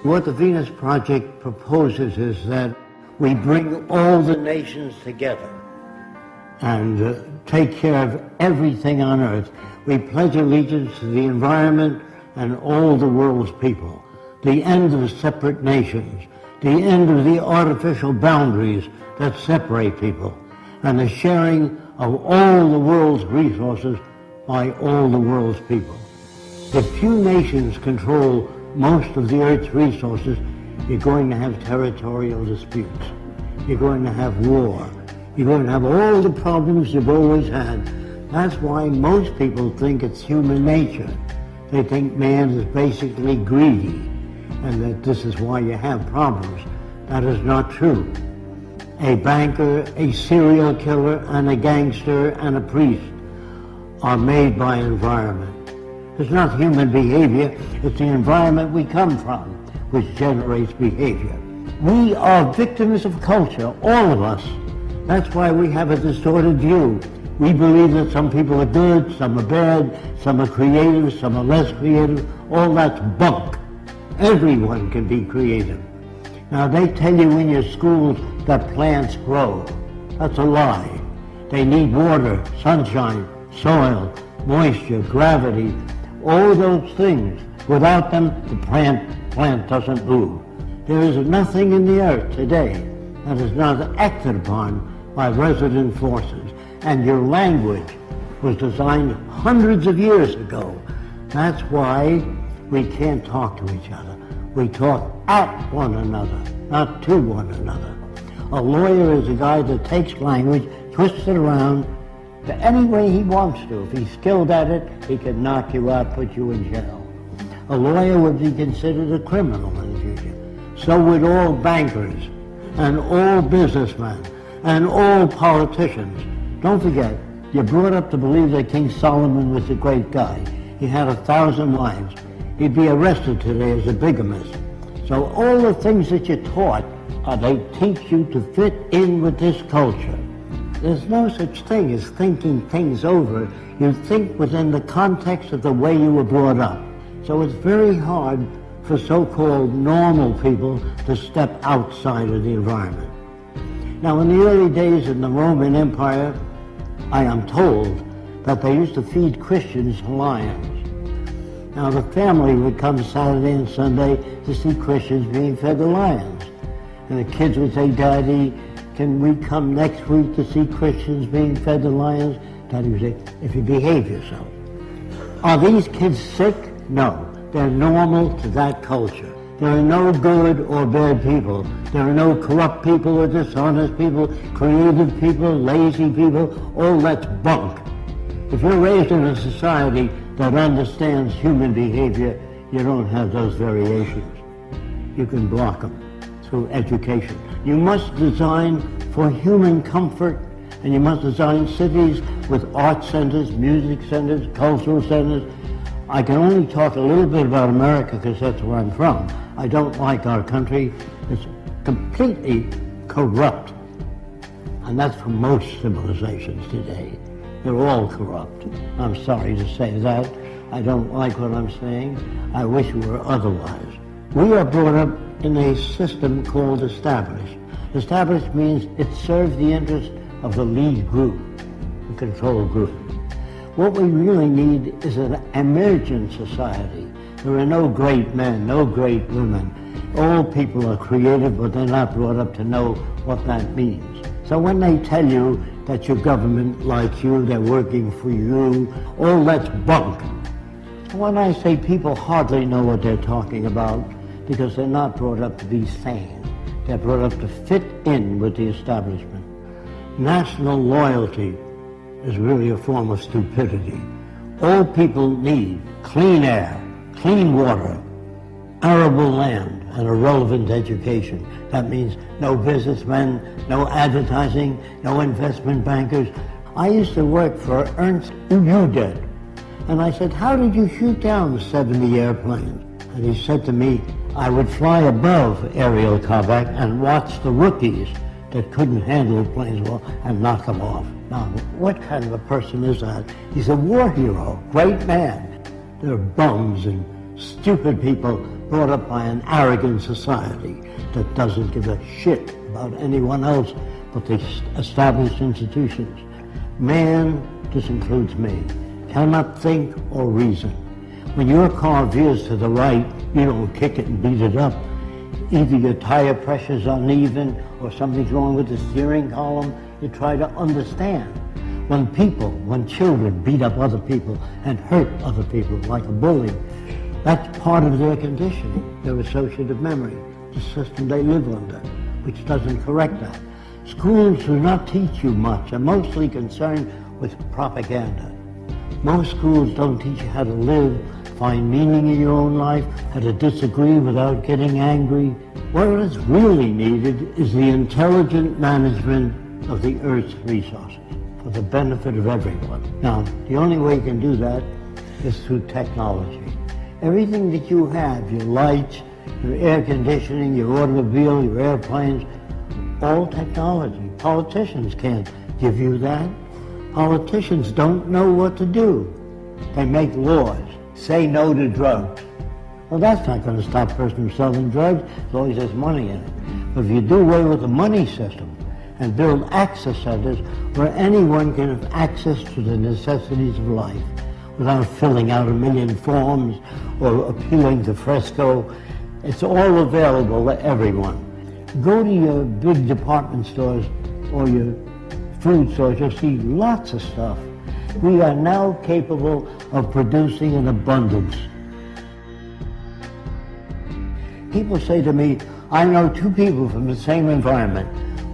What the Venus Project proposes is that we bring all the nations together and take care of everything on earth. We pledge allegiance to the environment and all the world's people. The end of separate nations, the end of the artificial boundaries that separate people, and the sharing of all the world's resources by all the world's people. If few nations control most of the Earth's resources, you're going to have territorial disputes. You're going to have war. You're going to have all the problems you've always had. That's why most people think it's human nature. They think man is basically greedy, and that this is why you have problems. That is not true. A banker, a serial killer, and a gangster, and a priest are made by environment. It's not human behavior, it's the environment we come from which generates behavior. We are victims of culture, all of us. That's why we have a distorted view. We believe that some people are good, some are bad, some are creative, some are less creative. All that's bunk. Everyone can be creative. Now they tell you in your schools that plants grow. That's a lie. They need water, sunshine, soil, moisture, gravity, all those things. Without them, the plant doesn't move. There is nothing in the earth today that is not acted upon by resident forces. And your language was designed hundreds of years ago. That's why we can't talk to each other. We talk at one another, not to one another. A lawyer is a guy that takes language, twists it around to any way he wants to. If he's skilled at it, he can knock you out, put you in jail. A lawyer would be considered a criminal in the future. So would all bankers, and all businessmen, and all politicians. Don't forget, you're brought up to believe that King Solomon was a great guy. He had 1,000 wives. He'd be arrested today as a bigamist. So all the things that you're taught, they teach you to fit in with this culture. There's no such thing as thinking things over. You think within the context of the way you were brought up. So it's very hard for so-called normal people to step outside of the environment. Now, in the early days in the Roman Empire, I am told that they used to feed Christians lions. Now, the family would come Saturday and Sunday to see Christians being fed to lions. And the kids would say, "Daddy, can we come next week to see Christians being fed to lions?" Daddy would say, "If you behave yourself." Are these kids sick? No. They're normal to that culture. There are no good or bad people. There are no corrupt people or dishonest people, creative people, lazy people. All that's bunk. If you're raised in a society that understands human behavior, you don't have those variations. You can block them through education. You must design for human comfort, and you must design cities with art centers, music centers, cultural centers. I can only talk a little bit about America because that's where I'm from. I don't like our country. It's completely corrupt. And that's for most civilizations today. They're all corrupt. I'm sorry to say that. I don't like what I'm saying. I wish it were otherwise. We are brought up in a system called established. Established means it serves the interest of the lead group, the control group. What we really need is an emergent society. There are no great men, no great women. All people are creative, but they're not brought up to know what that means. So when they tell you that your government likes you, they're working for you, all that's bunk. When I say people hardly know what they're talking about, because they're not brought up to be sane. They're brought up to fit in with the establishment. National loyalty is really a form of stupidity. All people need clean air, clean water, arable land, and a relevant education. That means no businessmen, no advertising, no investment bankers. I used to work for Ernst Udet, and I said, "How did you shoot down 70 airplanes?" And he said to me, "I would fly above aerial combat and watch the rookies that couldn't handle planes well and knock them off." Now, what kind of a person is that? He's a war hero, great man. They're bums and stupid people brought up by an arrogant society that doesn't give a shit about anyone else but the established institutions. Man, this includes me, cannot think or reason. When your car veers to the right, you don't kick it and beat it up. Either your tire pressure's uneven or something's wrong with the steering column. You try to understand. When children beat up other people and hurt other people like a bully, that's part of their conditioning, their associative memory, the system they live under, which doesn't correct that. Schools do not teach you much. They're mostly concerned with propaganda. Most schools don't teach you how to live, find meaning in your own life, how to disagree without getting angry. What is really needed is the intelligent management of the Earth's resources for the benefit of everyone. Now, the only way you can do that is through technology. Everything that you have, your lights, your air conditioning, your automobile, your airplanes, all technology. Politicians can't give you that. Politicians don't know what to do. They make laws. Say no to drugs. Well, that's not going to stop a person from selling drugs as long as there's money in it. But if you do away with the money system and build access centers where anyone can have access to the necessities of life without filling out a million forms or appealing to Fresco, it's all available to everyone. Go to your big department stores or your food stores, you'll see lots of stuff. We are now capable of producing an abundance. People say to me, I know two people from the same environment.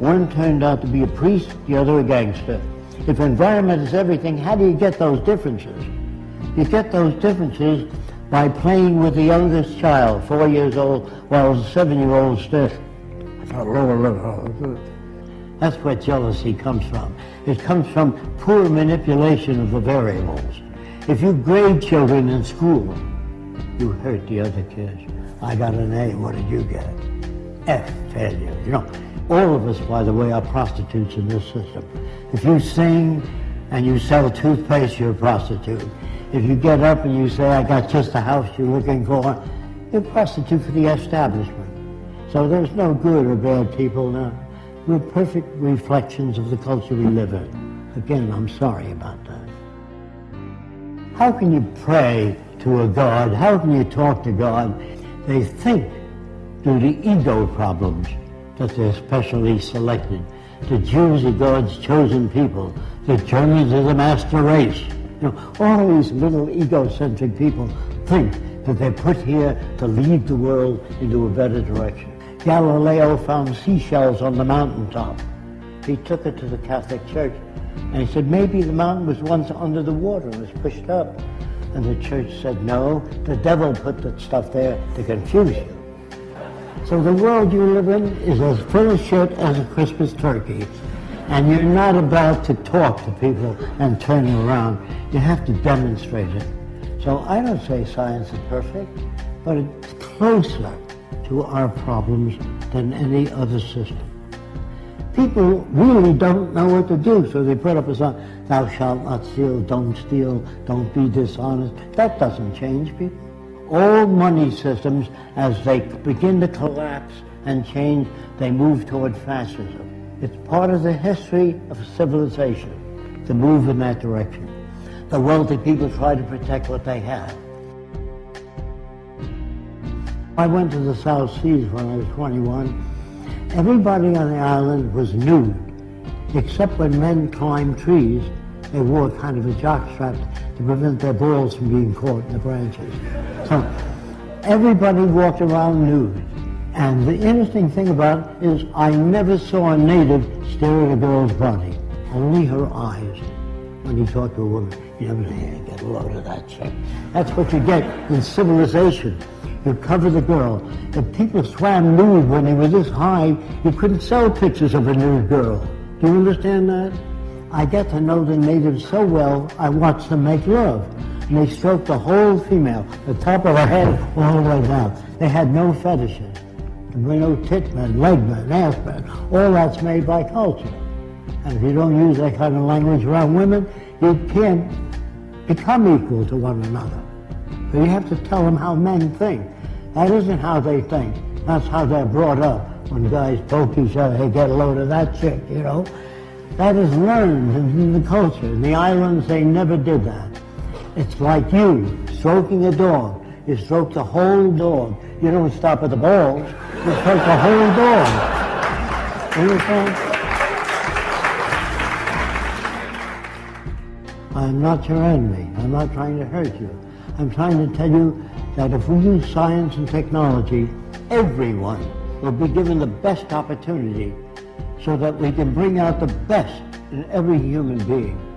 One turned out to be a priest, the other a gangster. If environment is everything, how do you get those differences? You get those differences by playing with the youngest child, 4 years old, while the 7-year-old stiff. That's where jealousy comes from. It comes from poor manipulation of the variables. If you grade children in school, you hurt the other kids. I got an A, what did you get? F, failure. You know, all of us, by the way, are prostitutes in this system. If you sing and you sell toothpaste, you're a prostitute. If you get up and you say, I got just the house you're looking for, you're a prostitute for the establishment. So there's no good or bad people now. We're perfect reflections of the culture we live in. Again, I'm sorry about that. How can you pray to a God? How can you talk to God? They think, due to ego problems, that they're specially selected. The Jews are God's chosen people. The Germans are the master race. You know, all these little egocentric people think that they're put here to lead the world into a better direction. Galileo found seashells on the mountaintop. He took it to the Catholic Church, and he said, maybe the mountain was once under the water and was pushed up. And the church said, no, the devil put that stuff there to confuse you. So the world you live in is as full of shit as a Christmas turkey. And you're not about to talk to people and turn them around. You have to demonstrate it. So I don't say science is perfect, but it's closer to our problems than any other system. People really don't know what to do, so they put up a sign, thou shalt not steal, don't be dishonest. That doesn't change people. All money systems, as they begin to collapse and change, they move toward fascism. It's part of the history of civilization to move in that direction. The wealthy people try to protect what they have. I went to the South Seas when I was 21. Everybody on the island was nude, except when men climbed trees, they wore kind of a jockstrap to prevent their balls from being caught in the branches. So everybody walked around nude. And the interesting thing about it is I never saw a native stare at a girl's body, only her eyes. When you talk to a woman, you never say, hey, get a load of that chick. That's what you get in civilization. You cover the girl. If people swam nude when they were this high, you couldn't sell pictures of a nude girl. Do you understand that? I get to know the natives so well, I watch them make love. And they stroke the whole female, the top of her head all the way down. They had no fetishes. There were no tit men, leg men, ass men. All that's made by culture. And if you don't use that kind of language around women, you can't become equal to one another. So you have to tell them how men think. That isn't how they think. That's how they're brought up. When guys poke each other, hey, get a load of that chick, you know. That is learned in the culture. In the islands, they never did that. It's like you stroking a dog. You stroke the whole dog. You don't stop at the balls. You stroke the whole dog. Understand? I'm not your enemy. I'm not trying to hurt you. I'm trying to tell you that if we use science and technology, everyone will be given the best opportunity so that we can bring out the best in every human being.